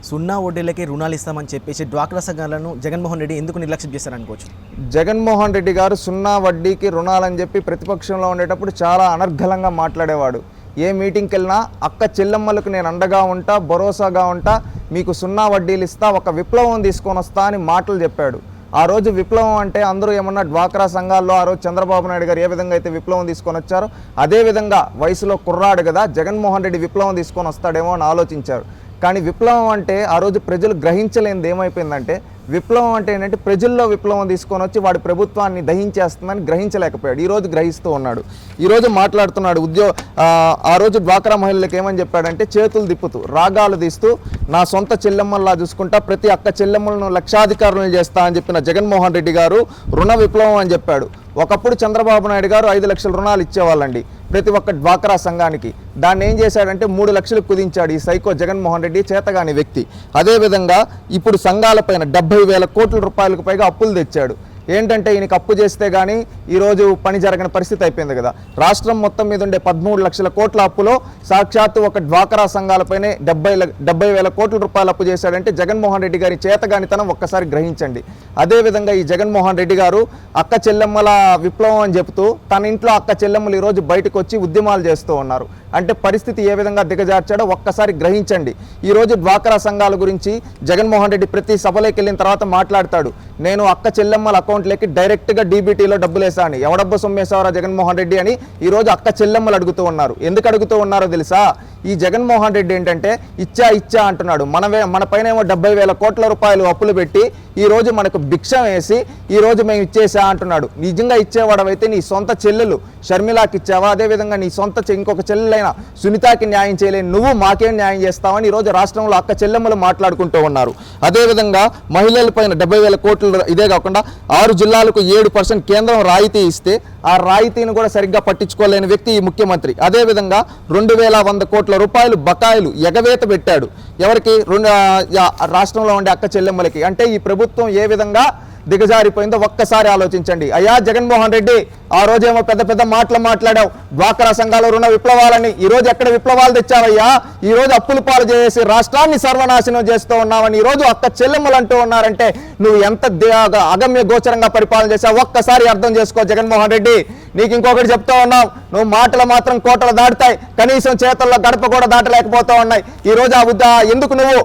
సున్నా వడ్డీలకి రుణాలు ఇస్తామని చెప్పేసి డ్వాక్రా సంఘాలను జగన్మోహన్ రెడ్డి ఎందుకు నిర్లక్ష్యం చేశారనుకోవచ్చు? జగన్మోహన్ రెడ్డి గారు సున్నా వడ్డీకి రుణాలని చెప్పి ప్రతిపక్షంలో ఉండేటప్పుడు చాలా అనర్గళంగా మాట్లాడేవాడు. ఏ మీటింగ్కి వెళ్ళినా అక్క చెల్లెమ్మలకు నేను అండగా ఉంటా, భరోసాగా ఉంటా, మీకు సున్నా వడ్డీలు ఇస్తా, ఒక విప్లవం తీసుకొని వస్తా అని మాటలు చెప్పాడు. ఆ రోజు విప్లవం అంటే అందరూ ఏమన్నా డ్వాక్రా సంఘాల్లో ఆ రోజు చంద్రబాబు నాయుడు గారు ఏ విధంగా అయితే విప్లవం తీసుకొని వచ్చారో అదేవిధంగా వయసులో కుర్రాడు కదా జగన్మోహన్ రెడ్డి విప్లవం తీసుకొని వస్తాడేమో అని ఆలోచించారు. కానీ విప్లవం అంటే ఆ రోజు ప్రజలు గ్రహించలేనిది ఏమైపోయిందంటే, విప్లవం అంటే ఏంటంటే ప్రజల్లో విప్లవం తీసుకొని వచ్చి వాడి ప్రభుత్వాన్ని దహించేస్తుందని గ్రహించలేకపోయాడు. ఈరోజు గ్రహిస్తూ ఉన్నాడు, ఈరోజు మాట్లాడుతున్నాడు. ఆ రోజు డ్వాక్రా మహిళలకు ఏమని చెప్పాడంటే, చేతులు తిప్పుతూ రాగాలు తీస్తూ నా సొంత చెల్లెమ్మల్లా చూసుకుంటా, ప్రతి అక్క చెల్లెమ్మలను లక్షాధికారులను చేస్తా అని చెప్పిన జగన్మోహన్ రెడ్డి గారు రుణ విప్లవం అని చెప్పాడు. ఒకప్పుడు చంద్రబాబు నాయుడు గారు 5 లక్షల రుణాలు ఇచ్చేవాళ్ళండి ప్రతి ఒక్క డ్వాక్రా సంఘానికి. దాన్ని ఏం చేశాడంటే 3 లక్షలకు కుదించాడు ఈ సైకో జగన్మోహన్ రెడ్డి, చేతగాని వ్యక్తి. అదేవిధంగా ఇప్పుడు సంఘాలపైన 70,000 కోట్ల రూపాయలకు పైగా అప్పులు తెచ్చాడు. ఏంటంటే ఈయనకి అప్పు చేస్తే కానీ ఈరోజు పని జరగని పరిస్థితి అయిపోయింది కదా. రాష్ట్రం మొత్తం మీద ఉండే 13 లక్షల కోట్ల అప్పులో సాక్షాత్తు ఒక డ్వాక్రా సంఘాలపైనే 70,000 కోట్ల రూపాయలు అప్పు చేశాడంటే జగన్మోహన్ రెడ్డి గారి చేతగానితనం ఒక్కసారి గ్రహించండి. అదేవిధంగా ఈ జగన్మోహన్ రెడ్డి గారు అక్క చెల్లెమ్మల విప్లవం అని చెబుతూ తన ఇంట్లో అక్క చెల్లెమ్మలు ఈరోజు బయటకు వచ్చి ఉద్యమాలు చేస్తూ ఉన్నారు. అంటే పరిస్థితి ఏ విధంగా దిగజార్చాడో ఒక్కసారి గ్రహించండి. ఈరోజు డ్వాక్రా సంఘాల గురించి జగన్మోహన్ రెడ్డి ప్రతి సభలోకి వెళ్ళిన తర్వాత మాట్లాడతాడు, నేను అక్క చెల్లెమ్మల అకౌంట్లకి డైరెక్ట్గా డీబీటీలో డబ్బులు వేసాను, ఎవడబ్బు సొమ్మేసావరా జగన్మోహన్ రెడ్డి అని ఈరోజు అక్క చెల్లెమ్మలు అడుగుతూ ఉన్నారు. ఎందుకు అడుగుతూ ఉన్నారో తెలుసా? ఈ జగన్మోహన్ రెడ్డి ఏంటంటే ఇచ్చా అంటున్నాడు. మన పైన ఏమో 70,000 కోట్ల రూపాయలు అప్పులు పెట్టి ఈరోజు మనకు భిక్షం వేసి ఈరోజు మేము ఇచ్చేసా అంటున్నాడు. నిజంగా ఇచ్చేవాడవైతే నీ సొంత చెల్లెలు షర్మిలాకి ఇచ్చావా? అదేవిధంగా నీ సొంత ఇంకొక చెల్లెలైన సునీతకి న్యాయం చేయలేని నువ్వు మాకేం న్యాయం చేస్తావని ఈరోజు రాష్ట్రంలో అక్క చెల్లెమ్మలు మాట్లాడుకుంటూ ఉన్నారు. అదేవిధంగా మహిళల పైన 70,000 కోట్లు, ఇదే కాకుండా 6 జిల్లాలకు 7% కేంద్రం రాయితీ ఇస్తే ఆ రాయితీని కూడా సరిగ్గా పట్టించుకోలేని వ్యక్తి ఈ ముఖ్యమంత్రి. అదేవిధంగా 2,100 కోట్ల రూపాయలు బకాయిలు ఎగవేత పెట్టాడు. ఎవరికి? రాష్ట్రంలో ఉండే అక్క చెల్లెమ్మలకి. అంటే ఈ ప్రభుత్వం ఏ విధంగా దిగజారిపోయిందో ఒక్కసారి ఆలోచించండి. అయ్యా జగన్మోహన్ రెడ్డి, ఆ రోజేమో పెద్ద మాటలు మాట్లాడావు డ్వాక్రా సంఘాలు రుణ విప్లవాలని. ఈరోజు ఎక్కడ విప్లవాలు తెచ్చావయ్యా? ఈరోజు అప్పులు పాలు చేసి రాష్ట్రాన్ని సర్వనాశనం చేస్తూ ఉన్నావని ఈరోజు అక్క చెల్లెమ్మలు అంటూ ఉన్నారంటే నువ్వు ఎంత అగమ్య గోచరంగా పరిపాలన చేశావు ఒక్కసారి అర్థం చేసుకో జగన్మోహన్ రెడ్డి. నీకు ఇంకొకటి చెప్తా ఉన్నావు, నువ్వు మాటలు మాత్రం కోటలు దాటుతాయి, కనీసం చేతల్లో గడప కూడా దాటలేకపోతా ఉన్నాయి. ఈరోజు ఎందుకు నువ్వు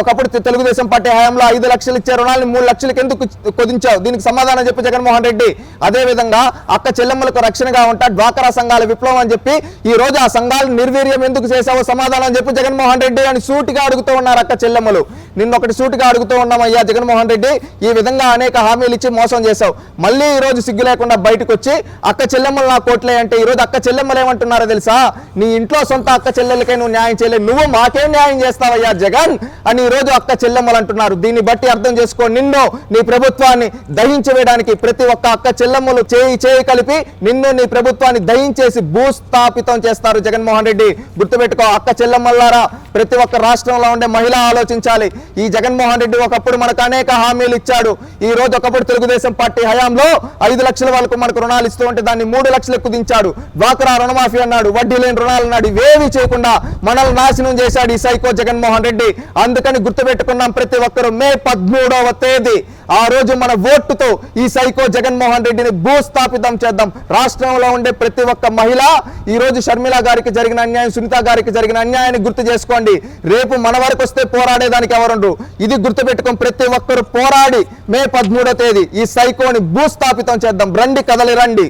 ఒకప్పుడు తెలుగుదేశం పార్టీ హయాంలో 5 లక్షలు ఇచ్చే రుణాలను 3 లక్షలకు ఎందుకు కుదించావు? దీనికి సమాధానం చెప్పి జగన్మోహన్ రెడ్డి. అదేవిధంగా అక్క చెల్లెమ్మలకు రక్షణగా ఉంటా డ్వాక్రా సంఘాల విప్లవం అని చెప్పి ఈ రోజు ఆ సంఘాలను నిర్వీర్యం ఎందుకు చేశావో సమాధానం చెప్పి జగన్మోహన్ రెడ్డి అని సూటిగా అడుగుతూ ఉన్నారు అక్క చెల్లెమ్మలు. నిన్నొకటి సూటిగా అడుగుతూ ఉన్నామయ్యా జగన్మోహన్ రెడ్డి, ఈ విధంగా అనేక హామీలు ఇచ్చి మోసం చేశావు, మళ్ళీ ఈ రోజు సిగ్గు లేకుండా బయటకు వచ్చి అక్క చెల్లెమ్మలు నా కోట్లే అంటే ఈరోజు అక్క చెల్లెమ్మలు ఏమంటున్నారో తెలుసా? నీ ఇంట్లో సొంత అక్క చెల్లెలకే నువ్వు న్యాయం చేయలేదు, నువ్వు మాకేం న్యాయం చేస్తావయ్యా జగన్ అని ఈరోజు అక్క చెల్లెమ్మలు అంటున్నారు. దీన్ని బట్టి అర్థం చేసుకో, నిన్ను నీ ప్రభుత్వాన్ని దహించి వేయడానికి ప్రతి ఒక్క అక్క చెల్లెమ్మలు చేయి కలిపి నిన్ను నీ ప్రభుత్వాన్ని దహించేసి భూస్థాపితం చేస్తారు జగన్మోహన్ రెడ్డి. గుర్తుపెట్టుకో అక్క చెల్లెమ్మలారా, ప్రతి ఒక్క రాష్ట్రంలో ఉండే మహిళ ఆలోచించాలి. ఈ జగన్మోహన్ రెడ్డి ఒకప్పుడు మనకు అనేక హామీలు ఇచ్చాడు. ఈ రోజు ఒకప్పుడు తెలుగుదేశం పార్టీ హయాంలో 5 లక్షల వరకు మనకు రుణాలు ఇస్తూ ఉంటే దాన్ని 3 లక్షలకు దించాడు. డ్వాక్రా రుణమాఫీ అన్నాడు, వడ్డీ లేని రుణాలు అన్నాడు. ఇవేవి చేయకుండా మనల్ని నాశనం చేశాడు ఈ సైకో జగన్మోహన్ రెడ్డి. అందుకని గుర్తుపెట్టుకున్నాం ప్రతి ఒక్కరు, మే 13వ తేదీ ఆ రోజు మన ఓటుతో ఈ సైకో జగన్మోహన్ రెడ్డిని భూస్థాపితం చేద్దాం. రాష్ట్రంలో ఉండే ప్రతి ఒక్క మహిళ ఈ రోజు షర్మిల గారికి జరిగిన అన్యాయం, సునీత గారికి జరిగిన అన్యాయాన్ని గుర్తు చేసుకోండి. రేపు మన వరకు వస్తే పోరాడేదానికి ఎవరుండ్రు? ఇది గుర్తుపెట్టుకుని ప్రతి ఒక్కరు పోరాడి మే 13వ తేదీ ఈ సైకోని భూస్థాపితం చేద్దాం. రండి, కదలి రండి.